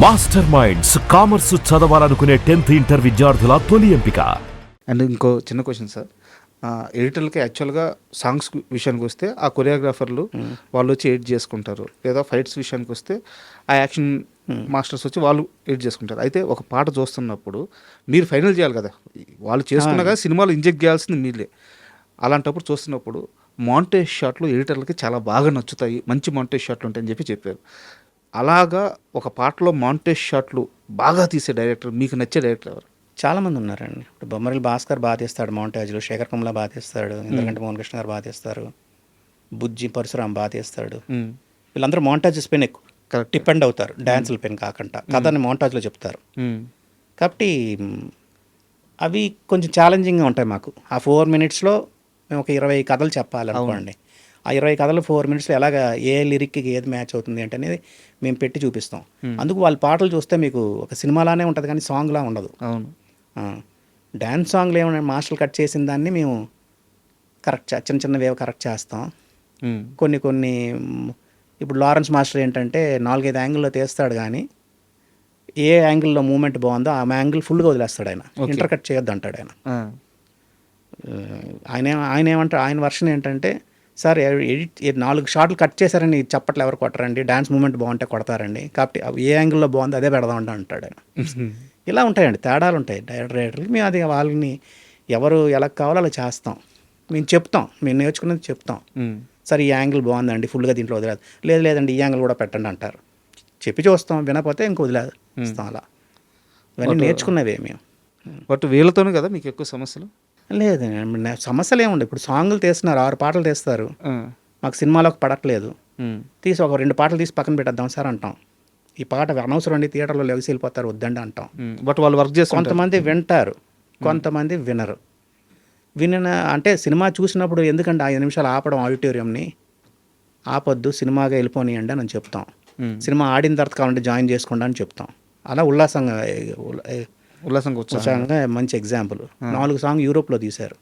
Master minds commerce చదవాలనుకునే 10th inter విద్యార్థుల తొలి ఎంపిక. అండ్ ఇంకో చిన్న క్వశ్చన్ సార్, ఎడిటర్లకి యాక్చువల్గా సాంగ్స్ విషయానికి వస్తే ఆ కొరియోగ్రాఫర్లు వాళ్ళు వచ్చి ఎడిట్ చేసుకుంటారు, లేదా ఫైట్స్ విషయానికి వస్తే ఆ యాక్షన్ మాస్టర్స్ వచ్చి వాళ్ళు ఎడిట్ చేసుకుంటారు. అయితే ఒక పాట చూస్తున్నప్పుడు మీరు ఫైనల్ చేయాలి కదా, వాళ్ళు చేసుకున్నా కదా సినిమాలో ఇంజెక్ట్ చేయాల్సింది మీరే. అలాంటప్పుడు చూస్తున్నప్పుడు మాంటేజ్ షాట్లు ఎడిటర్లకి చాలా బాగా నచ్చుతాయి, మంచి మాంటేజ్ షాట్లు ఉంటాయని చెప్పారు. అలాగా ఒక పాటలో మాంటేజ్ షాట్లు బాగా తీసే డైరెక్టర్, మీకు నచ్చే డైరెక్టర్ ఎవరు? చాలామంది ఉన్నారండి. ఇప్పుడు బొమ్మరిల్ భాస్కర్ బాగా తీస్తాడు మాంటేజ్లో, శేఖర్ కమల బాగా తీస్తాడు, ఇంద్రగంటి మోహన్ కృష్ణ గారు బాగా తీస్తారు, బుజ్జి పరశురాం బాగా తీస్తాడు. వీళ్ళందరూ మాంటాజెస్ పైన ఎక్కువ డిపెండ్ అవుతారు, డ్యాన్సుల పైన కాకుండా కథని మాంటాజ్లో చెప్తారు. కాబట్టి అవి కొంచెం ఛాలెంజింగ్గా ఉంటాయి మాకు. ఆ 4 minutesలో మేము ఒక 20 కథలు చెప్పాలనుకోండి. ఆ 20 కథలు 4 minutesలో ఎలాగ ఏ లిరిక్కి ఏది మ్యాచ్ అవుతుంది అంటే అనేది మేము పెట్టి చూపిస్తాం. అందుకు వాళ్ళ పాటలు చూస్తే మీకు ఒక సినిమాలానే ఉంటుంది కానీ సాంగ్లా ఉండదు. అవును, డ్యాన్స్ సాంగ్లు ఏమైనా మాస్టర్లు కట్ చేసిన దాన్ని మేము కరెక్ట్ చిన్న చిన్న వేవ్ కరెక్ట్ చేస్తాం. కొన్ని ఇప్పుడు లారెన్స్ మాస్టర్ ఏంటంటే 4-5 యాంగిల్లో తీస్తాడు, కానీ ఏ యాంగిల్లో మూమెంట్ బాగుందో ఆ యాంగిల్ ఫుల్గా వదిలేస్తాడు ఆయన, ఇంటర్ కట్ చేయొద్దు అంటాడు ఆయన. ఆయన ఏమంటారు, ఆయన వర్షన్ ఏంటంటే, సార్ ఎడిట్ 4 షాట్లు కట్ చేశారని చప్పట్లు ఎవరు కొట్టరండి, డ్యాన్స్ మూమెంట్ బాగుంటే కొడతారండి, కాబట్టి ఏ యాంగిల్లో బాగుందో అదే పెడదాం అంటాడు ఆయన. ఇలా ఉంటాయండి, తేడాలు ఉంటాయి డైరెక్టర్కి. మేము అది వాళ్ళని ఎవరు ఎలా కావాలో అలా చేస్తాం. మేము చెప్తాం, మేము నేర్చుకున్నది చెప్తాం. సార్ ఈ యాంగిల్ బాగుందండి, ఫుల్గా దీంట్లో వదిలేదు, లేదండి ఈ యాంగిల్ కూడా పెట్టండి అంటారు. చెప్పి చూస్తాం, వినకపోతే ఇంక వదిలేస్తాం. అలా ఇవన్నీ నేర్చుకున్నవే మేము. బట్ వీళ్ళతోనే కదా మీకు ఎక్కువ సమస్యలు? లేదు, సమస్యలు ఏముండవు. ఇప్పుడు సాంగులు తీస్తున్నారు, 6 పాటలు తీస్తారు, మాకు సినిమాలోకి పడట్లేదు, తీసి ఒక 2 పాటలు తీసి పక్కన పెట్టేద్దాం సార్ అంటాం. ఈ పాట అనవసరం అండి, థియేటర్లో లెగిసి వెళ్ళిపోతారు, వద్దండి అంటాం. బట్ వాళ్ళు వర్క్ చేస్తారు. కొంతమంది వింటారు, కొంతమంది వినరు. అంటే సినిమా చూసినప్పుడు ఎందుకంటే 5 నిమిషాలు ఆపడం ఆడిటోరియంని, ఆపొద్దు, సినిమాగా వెళ్ళిపోనియండి అని చెప్తాం. సినిమా ఆడిన తర్వాత కావాలంటే జాయిన్ చేసుకోండి అని చెప్తాం. అలా ఉల్లాసంగా మంచి ఎగ్జాంపుల్, 4 సాంగ్ యూరోప్లో తీశారు,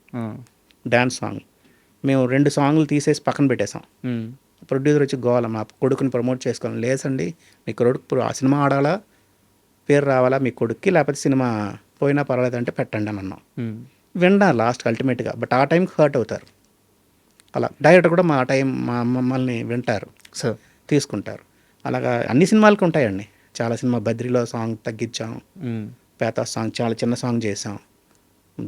డ్యాన్స్ సాంగ్. మేము 2 సాంగ్లు తీసేసి పక్కన పెట్టేశాం. ప్రొడ్యూసర్ వచ్చి గోల, మా కొడుకుని ప్రమోట్ చేసుకోవాలి, లేదండి మీ కొడుకు ఆ సినిమా ఆడాలా, పేరు రావాలా మీ కొడుక్కి, లేకపోతే సినిమా పోయినా పర్వాలేదు అంటే పెట్టండి అని అన్నాం. విన్నా లాస్ట్ అల్టిమేట్గా, బట్ ఆ టైంకి హర్ట్ అవుతారు. అలా డైరెక్టర్ కూడా మమ్మల్ని వింటారు, తీసుకుంటారు. అలాగా అన్ని సినిమాలకు ఉంటాయండి. చాలా సినిమా, బద్రిలో సాంగ్ తగ్గించాం, పేతాస్ సాంగ్ చాలా చిన్న సాంగ్ చేసాం,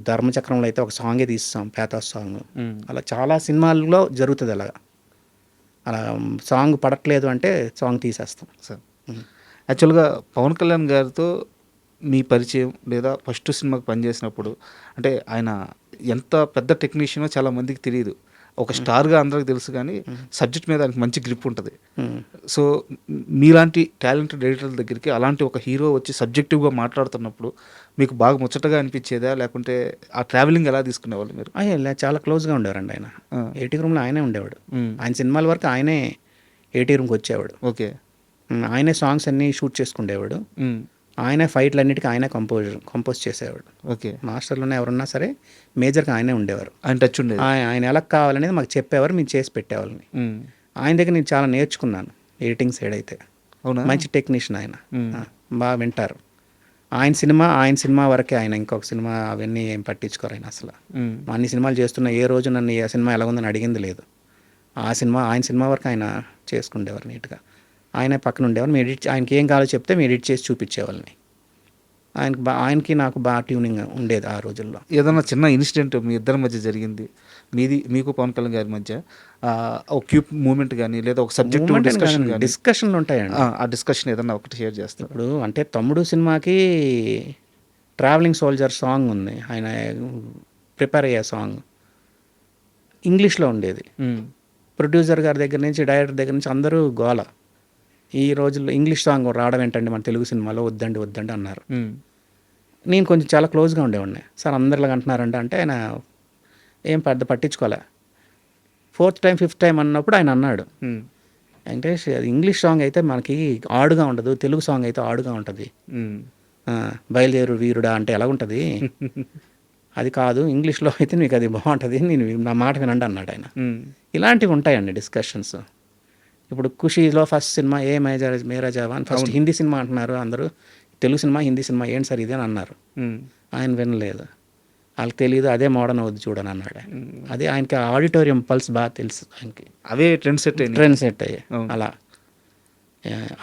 ధర్మచక్రంలో అయితే ఒక సాంగే తీసాం పేతాస్ సాంగ్. అలా చాలా సినిమాల్లో జరుగుతుంది. అలా సాంగ్ పడట్లేదు అంటే సాంగ్ తీసేస్తాం. సార్, యాక్చువల్గా పవన్ కళ్యాణ్ గారితో మీ పరిచయం లేదా ఫస్ట్ సినిమాకి పనిచేసినప్పుడు, అంటే ఆయన ఎంత పెద్ద టెక్నీషియనో చాలా మందికి తెలియదు. ఒక స్టార్గా అందరికి తెలుసు, కానీ సబ్జెక్ట్ మీద ఆయనకి మంచి గ్రిప్ ఉంటుంది. సో మీలాంటి టాలెంటెడ్ ఎడిటర్ల దగ్గరికి అలాంటి ఒక హీరో వచ్చి సబ్జెక్టివ్గా మాట్లాడుతున్నప్పుడు మీకు బాగా ముచ్చటగా అనిపించేదా, లేకుంటే ఆ ట్రావెలింగ్ ఎలా తీసుకునేవాళ్ళు మీరు? చాలా క్లోజ్గా ఉండేవారండి ఆయన. 80 రూమ్లో ఆయనే ఉండేవాడు. ఆయన సినిమాల వరకు ఆయనే 80 రూమ్కి వచ్చేవాడు. ఓకే, ఆయనే సాంగ్స్ అన్నీ షూట్ చేసుకునేవాడు, ఆయనే ఫైట్లు అన్నిటికీ ఆయనే కంపోజ్ చేసేవాడు. ఓకే, మాస్టర్లోనే ఎవరున్నా సరే మేజర్గా ఆయనే ఉండేవారు. ఆయన టచ్ ఉండేది. ఆయన ఎలా కావాలనేది మాకు చెప్పేవారు, మేము చేసి పెట్టేవాళ్ళని. ఆయన దగ్గర నేను చాలా నేర్చుకున్నాను ఎడిటింగ్ సైడ్ అయితే. మంచి టెక్నీషియన్ ఆయన, బాగా వింటారు. ఆయన సినిమా వరకే, ఆయన ఇంకొక సినిమా అవన్నీ ఏం పట్టించుకోరు ఆయన అసలు. అన్ని సినిమాలు చేస్తున్న ఏ రోజు నన్ను ఆ సినిమా ఎలా ఉందని అడిగింది లేదు. ఆయన సినిమా వరకు ఆయన చేసుకుండేవారు నీట్గా. ఆయనే పక్కన ఉండేవారు. ఆయనకి ఏం కావాలో చెప్తే మేము ఎడిట్ చేసి చూపించేవాళ్ళని. ఆయనకి నాకు బాగా ట్యూనింగ్ ఉండేది ఆ రోజుల్లో. ఏదైనా చిన్న ఇన్సిడెంట్ మీ ఇద్దరి మధ్య జరిగింది, మీకు పవన్ కళ్యాణ్ గారి మధ్య ఒక క్యూప్ మూమెంట్ కానీ, లేదా ఒక సబ్జెక్ట్ డిస్కషన్లు ఉంటాయండి, ఆ డిస్కషన్ ఏదన్నా ఒకటి షేర్ చేస్తారు? ఇప్పుడు అంటే తమ్ముడు సినిమాకి ట్రావెలింగ్ సోల్జర్ సాంగ్ ఉంది, ఆయన ప్రిపేర్ అయ్యే సాంగ్ ఇంగ్లీష్లో ఉండేది. ప్రొడ్యూసర్ గారి దగ్గర నుంచి, డైరెక్టర్ దగ్గర నుంచి అందరూ గోల, ఈ రోజుల్లో ఇంగ్లీష్ సాంగ్ రావడం ఏంటండి మన తెలుగు సినిమాలో, వద్దండి అన్నారు. నేను కొంచెం చాలా క్లోజ్గా ఉండేవాడిని. సార్ అందరిలాగా అంటున్నారంటే ఆయన ఏం పెద్ద పట్టించుకోలే. 4th టైం 5th టైం అన్నప్పుడు ఆయన అన్నాడు, వెంకటేష్ ఇంగ్లీష్ సాంగ్ అయితే మనకి ఆడుగా ఉండదు, తెలుగు సాంగ్ అయితే ఆడుగా ఉంటుంది, బయలుదేరు వీరుడా అంటే ఎలా ఉంటుంది, అది కాదు, ఇంగ్లీష్లో అయితే మీకు అది బాగుంటుంది, నా మాట వినండి అన్నాడు ఆయన. ఇలాంటివి ఉంటాయండి డిస్కషన్స్. ఇప్పుడు ఖుషీలో ఫస్ట్ సినిమా ఏ మేరా జవాన్ ఫస్ట్ హిందీ సినిమా అంటున్నారు అందరూ, తెలుగు సినిమా హిందీ సినిమా ఏంటి సార్ ఇది అని అన్నారు. ఆయన వినలేదు, వాళ్ళకి తెలియదు, అదే మోడర్న్ అవుద్ది చూడని అన్నాడు. అదే ఆయనకి ఆడిటోరియం పల్స్ బాగా తెలుసు, ఆయనకి అవే ట్రెండ్ సెట్ అయ్యాయి.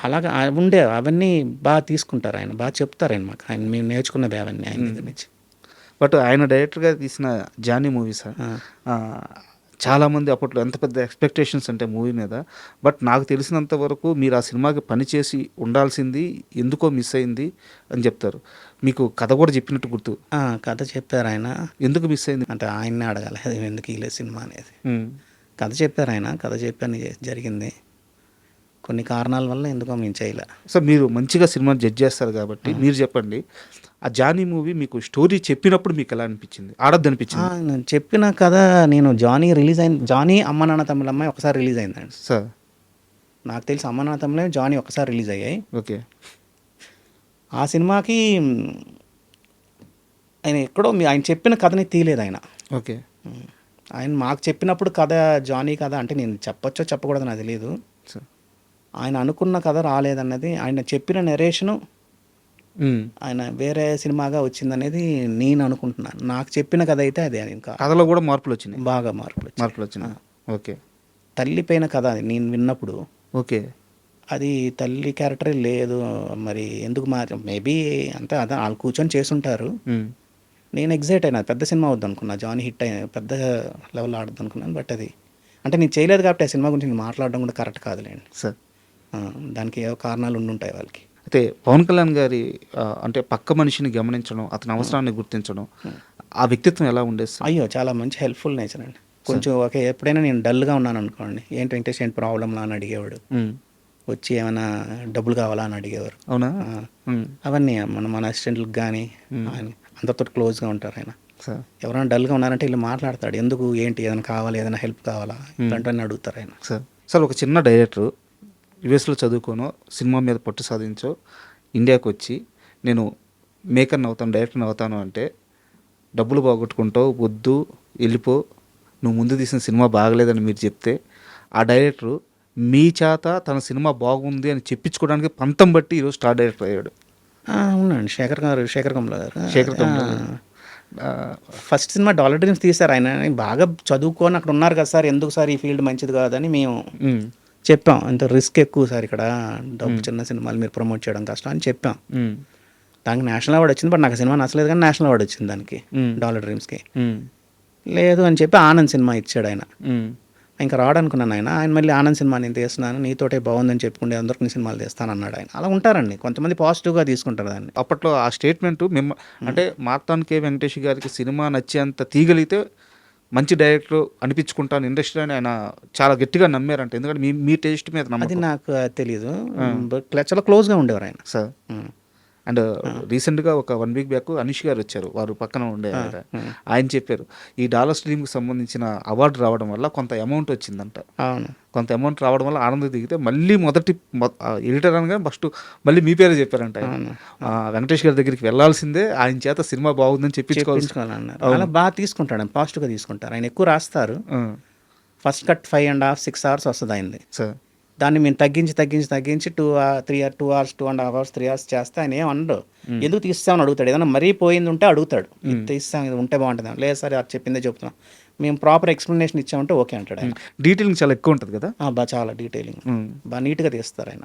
అలాగా ఉండే అవన్నీ బాగా తీసుకుంటారు, ఆయన బాగా చెప్తారు ఆయన మాకు, ఆయన మేము నేర్చుకున్నది అవన్నీ ఆయన దగ్గర నుంచి. బట్ ఆయన డైరెక్టర్గా తీసిన జానీ మూవీ సార్, చాలామంది అప్పట్లో ఎంత పెద్ద ఎక్స్పెక్టేషన్స్ అంటే మూవీ మీద. బట్ నాకు తెలిసినంత వరకు మీరు ఆ సినిమాకి పనిచేసి ఉండాల్సింది ఎందుకో మిస్ అయింది అని చెప్తారు. మీకు కథ కూడా చెప్పినట్టు గుర్తు. కథ చెప్పారు ఆయన, ఎందుకు మిస్ అయింది అంటే ఆయన్నే అడగాలి ఎందుకు ఈ సినిమా అనేది. కథ చెప్పారు ఆయన, కథ చెప్పని జరిగింది, కొన్ని కారణాల వల్ల ఎందుకో మేము చేయలే. సార్ మీరు మంచిగా సినిమా జడ్జ్ చేస్తారు కాబట్టి మీరు చెప్పండి, ఆ జానీ మూవీ మీకు స్టోరీ చెప్పినప్పుడు మీకు ఎలా అనిపించింది, ఆడద్దు అనిపించింది? నేను చెప్పిన కథ, నేను జానీ అమ్మ నాన్న తమ్ముళ్ళమ్మాయి ఒకసారి రిలీజ్ అయిందండి సార్. నాకు తెలిసి అమ్మ నాన్న తమ్ముళ్ళ జానీ ఒకసారి రిలీజ్ అయ్యాయి. ఓకే. ఆ సినిమాకి ఆయన ఎక్కడో ఆయన చెప్పిన కథని తీయలేదు ఆయన. ఓకే. ఆయన మాకు చెప్పినప్పుడు కథ జానీ కథ అంటే నేను చెప్పొచ్చో చెప్పకూడదు నాకు తెలియదు. ఆయన అనుకున్న కథ రాలేదన్నది, ఆయన చెప్పిన నెరేషను ఆయన వేరే సినిమాగా వచ్చిందనేది నేను అనుకుంటున్నాను. నాకు చెప్పిన కథ అయితే అదే. ఇంకా కథలో కూడా మార్పులు వచ్చినాయి, బాగా మార్పులు వచ్చినాయి. ఓకే. తల్లి పైన కథ అది నేను విన్నప్పుడు. ఓకే. అది తల్లి క్యారెక్టరే లేదు, మరి ఎందుకు మేబీ అంతే, అదే వాళ్ళు కూర్చొని చేసుంటారు. నేను ఎగ్జైట్ అయినా, పెద్ద సినిమా అవుద్ది అనుకున్నా, జానీ హిట్ అయిన పెద్ద లెవెల్ ఆడద్దు అనుకున్నాను. బట్ అది అంటే నేను చేయలేదు కాబట్టి ఆ సినిమా గురించి నేను మాట్లాడడం కూడా కరెక్ట్ కాదులేండి సార్. దానికి ఏవో కారణాలు ఉండుంటాయి వాళ్ళకి. అయితే పవన్ కళ్యాణ్ గారి అంటే పక్క మనిషిని గమనించడం, అతని అవసరాన్ని గుర్తించడం, ఆ వ్యక్తిత్వం ఎలా ఉండేది సార్? అయ్యో చాలా మంచి హెల్ప్ఫుల్ నేచర్ అండి. కొంచెం ఎప్పుడైనా నేను డల్గా ఉన్నాను అనుకోండి, ఏంటి వెంకటేష్ ఏంటి ప్రాబ్లంలా అని అడిగేవాడు, వచ్చి ఏమైనా డబ్బులు కావాలా అని అడిగేవారు. అవునా? అవన్నీ మన అసిస్టెంట్లకు కానీ అందరితో క్లోజ్గా ఉంటారు ఆయన. ఎవరైనా డల్గా ఉన్నారంటే వీళ్ళు మాట్లాడతాడు, ఎందుకు ఏంటి ఏదైనా కావాలి, ఏదైనా హెల్ప్ కావాలా ఇలాంటివన్నీ అడుగుతారు ఆయన. సార్ ఒక చిన్న డైరెక్టర్ యుఎస్లో చదువుకోనో, సినిమా మీద పట్టు సాధించో ఇండియాకి వచ్చి నేను మేకర్ని అవుతాను, డైరెక్టర్ని అవుతాను అంటే డబ్బులు పోగొట్టుకుంటావు, వద్దు వెళ్ళిపో, నువ్వు ముందు తీసిన సినిమా బాగలేదని మీరు చెప్తే ఆ డైరెక్టరు మీ చేత తన సినిమా బాగుంది అని చెప్పించుకోవడానికి పంతం బట్టి ఈరోజు స్టార్ డైరెక్టర్ అయ్యాడు. అవునండి, శేఖర్ కమ్ల గారు ఫస్ట్ సినిమా డాలర్ డ్రీమ్స్ తీశారు. ఆయన బాగా చదువుకొని అక్కడ ఉన్నారు కదా సార్, ఎందుకు సార్ ఈ ఫీల్డ్ మంచిది కాదని మేము చెప్పాం. అంత రిస్క్ ఎక్కువ సార్ ఇక్కడ, డబ్బు చిన్న సినిమాలు మీరు ప్రమోట్ చేయడం కష్టం అని చెప్పాం. దానికి నేషనల్ అవార్డు వచ్చింది, బట్ నాకు సినిమా నచ్చలేదు కానీ నేషనల్ అవార్డు వచ్చింది దానికి, డాలర్ డ్రీమ్స్కి. లేదు అని చెప్పి ఆనంద్ సినిమా ఇచ్చాడు ఆయన. ఇంకా రాడనుకున్నాను ఆయన మళ్ళీ ఆనంద్ సినిమా నేను తీస్తున్నాను, నీతోటే బాగుందని చెప్పుకుంటే అందరికి సినిమాలు తీస్తాను అన్నాడు ఆయన. అలా ఉంటారండి కొంతమంది, పాజిటివ్గా తీసుకుంటారు దాన్ని. అప్పట్లో ఆ స్టేట్మెంట్ అంటే మార్తాండ్ కే వెంకటేష్ గారికి సినిమా నచ్చేంత తీగలితే మంచి డైరెక్టర్ అనిపించుకుంటాను ఇండస్ట్రీ అని ఆయన చాలా గట్టిగా నమ్మారంట. ఎందుకంటే మీ టేస్ట్ మీద నమ్మకం. అది నాకు తెలియదు, చాలా క్లోజ్గా ఉండేవారు ఆయన సార్. అండ్ రీసెంట్గా ఒక 1 వీక్ బ్యాక్ అనీష్ గారు వచ్చారు, వారు పక్కన ఉండే ఆయన చెప్పారు ఈ డాలర్ స్ట్రీమ్కి సంబంధించిన అవార్డు రావడం వల్ల కొంత అమౌంట్ వచ్చిందంట. కొంత అమౌంట్ రావడం వల్ల ఆనంద్ దిగితే మళ్ళీ మొదటి ఎడిటర్ అనగా ఫస్ట్ మళ్ళీ మీ పేరే చెప్పారంట. వెంకటేష్ గారి దగ్గరికి వెళ్ళాల్సిందే, ఆయన చేత సినిమా బాగుందని చెప్పించుకోవాలన్నారు. అలా బాగా తీసుకుంటాడు, పాజిటివ్గా తీసుకుంటారు ఆయన. ఎక్కువ రాస్తారు, ఫస్ట్ కట్ 5.5 6 hours వస్తుంది అయింది సార్. దాన్ని మేము తగ్గించి 2 hours 2.5 hours 3 hours చేస్తే ఆయన ఏం అనడు. ఎందుకు తీస్తామని అడుగుతాడు, ఏదైనా మరీ పోయింది ఉంటే అడుగుతాడు, తీస్తాం ఇది ఉంటే బాగుంటుంది. లేదు సార్ అది చెప్పిందే చెప్తున్నాం, మేము ప్రాపర్ ఎక్స్ప్లెనేషన్ ఇచ్చామంటే ఓకే అంటాడు ఆయన. డీటెయిలింగ్ చాలా ఎక్కువ ఉంటుంది కదా, చాలా డీటెయిలింగ్, బాగా నీట్గా తీస్తారు ఆయన.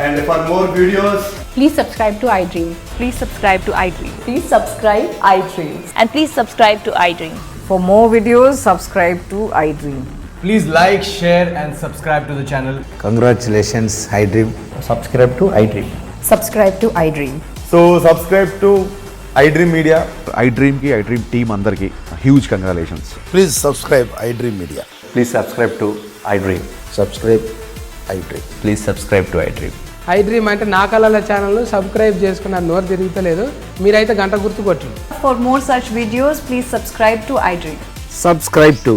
And for more videos, please subscribe to iDream. Please subscribe to iDream. Please subscribe iDream. And please subscribe to iDream. For more videos, subscribe to iDream. please like, share and subscribe to the channel. Congratulations, iDream. Subscribe to iDream. Subscribe to iDream. So subscribe to iDream Media. iDream ki iDream team andarki huge congratulations. Please subscribe iDream Media. Please subscribe to iDream. Subscribe iDream. Please subscribe to iDream. iDream అంటే నా కళల channel subscribe చేసుకున్నారు, నోరు తిరుగుతలేదు, మీరైతే గంట గుర్తు కొట్టండి. For more such videos, please subscribe to iDream. Subscribe to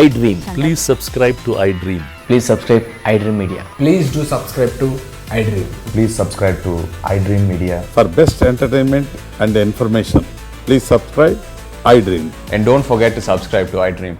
iDream. Please subscribe to iDream. Please subscribe iDream Media. Please do subscribe to iDream. Please subscribe to iDream Media. For best entertainment and information, please subscribe iDream. And don't forget to subscribe to iDream.